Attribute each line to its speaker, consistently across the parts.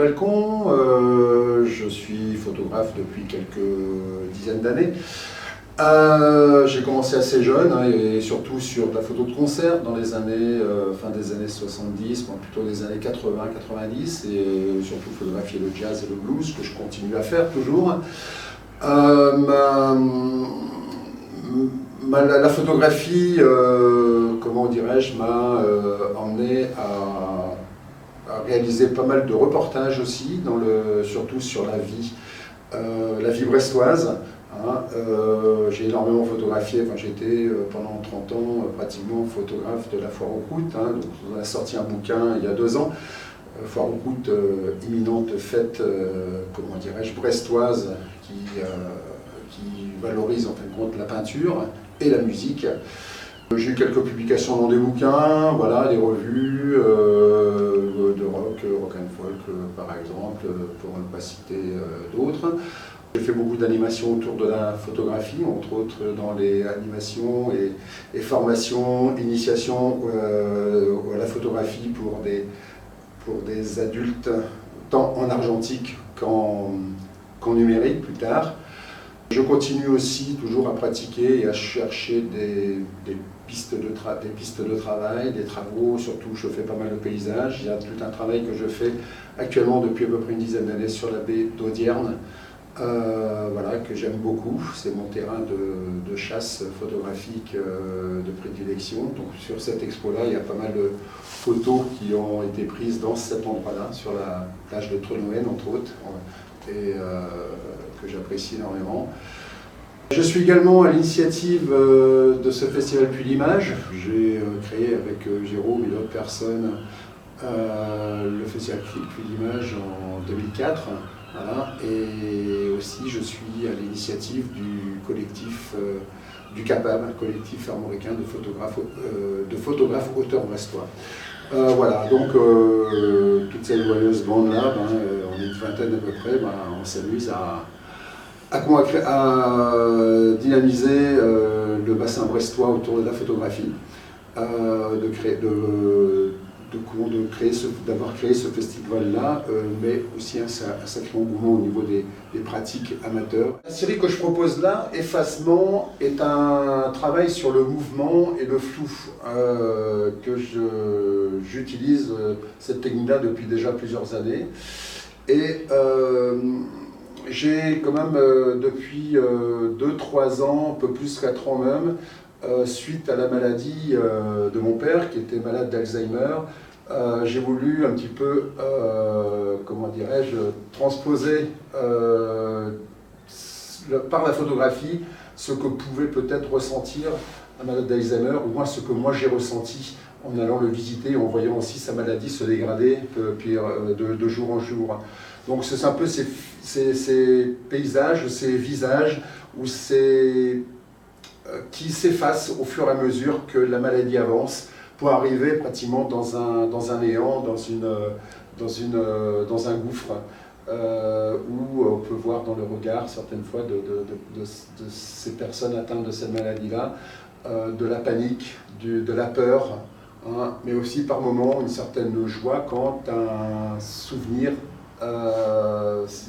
Speaker 1: Belcon, je suis photographe depuis quelques dizaines d'années. J'ai commencé assez jeune et surtout sur de la photo de concert dans les années, fin des années 70, plutôt des années 80-90 et surtout photographier le jazz et le blues que je continue à faire toujours. La photographie, comment dirais-je, m'a emmené à réaliser pas mal de reportages aussi, surtout sur la vie brestoise. J'ai énormément photographié, j'ai été pendant 30 ans pratiquement photographe de la foire aux croûtes. Donc on a sorti un bouquin il y a 2 ans, foire aux croûtes, imminente fête, comment dirais-je, brestoise, qui valorise en fin de compte la peinture et la musique. J'ai eu quelques publications dans des bouquins, voilà, des revues de rock and folk par exemple, pour ne pas citer d'autres. J'ai fait beaucoup d'animations autour de la photographie, entre autres dans les animations et formations, initiations à la photographie pour des adultes, tant en argentique qu'en numérique plus tard. Je continue aussi toujours à pratiquer et à chercher des pistes de travail, des travaux, surtout je fais pas mal de paysages. Il y a tout un travail que je fais actuellement depuis à peu près une dizaine d'années sur la baie d'Audierne, voilà, que j'aime beaucoup. C'est mon terrain de chasse photographique de prédilection. Donc sur cette expo-là, il y a pas mal de photos qui ont été prises dans cet endroit-là, sur la plage de Trenowen entre autres, et que j'apprécie énormément. Je suis également à l'initiative de ce festival Puits d'Images. J'ai créé avec Jérôme et d'autres personnes le festival Puits d'Images en 2004. Voilà. Et aussi je suis à l'initiative du collectif du CAPAB, un collectif armoricain de photographes auteurs brestois. Voilà, donc toute cette joyeuse bande-là, on est une vingtaine à peu près, on s'amuse à dynamiser le bassin brestois autour de la photographie, d'avoir créé ce festival-là, mais aussi un sacré engouement au niveau des pratiques amateurs. La série que je propose là, Effacement, est un travail sur le mouvement et le flou, que j'utilise cette technique-là depuis déjà plusieurs années. Et j'ai quand même depuis 2-3 ans, un peu plus 4 ans même, suite à la maladie de mon père qui était malade d'Alzheimer, j'ai voulu un petit peu, comment dirais-je, transposer par la photographie ce que pouvait peut-être ressentir un malade d'Alzheimer, ou moins ce que moi j'ai ressenti en allant le visiter, en voyant aussi sa maladie se dégrader de jour en jour. Donc c'est un peu ces paysages, ces visages qui s'effacent au fur et à mesure que la maladie avance, pour arriver pratiquement dans un néant, dans un gouffre, où on peut voir dans le regard certaines fois de ces personnes atteintes de cette maladie-là, de la panique, de la peur, mais aussi par moments une certaine joie quand un souvenir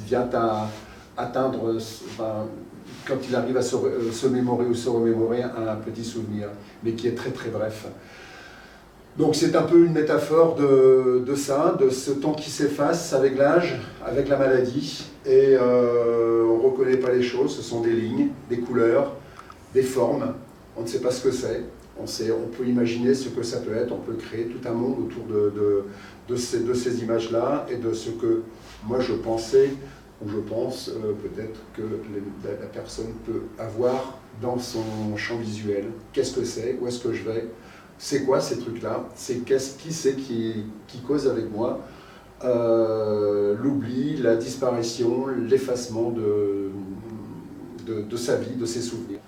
Speaker 1: vient à atteindre, quand il arrive à se mémorer ou se remémorer un petit souvenir, mais qui est très très bref. Donc c'est un peu une métaphore de ça, de ce temps qui s'efface avec l'âge, avec la maladie, et on ne reconnaît pas les choses, ce sont des lignes, des couleurs, des formes, on ne sait pas ce que c'est, on peut imaginer ce que ça peut être, on peut créer tout un monde autour de ces images-là, et de ce que moi je pensais, ou je pense peut-être que la personne peut avoir dans son champ visuel. Qu'est-ce que c'est? Où est-ce que je vais? C'est quoi ces trucs-là? Qui c'est qui cause avec moi l'oubli, la disparition, l'effacement de sa vie, de ses souvenirs.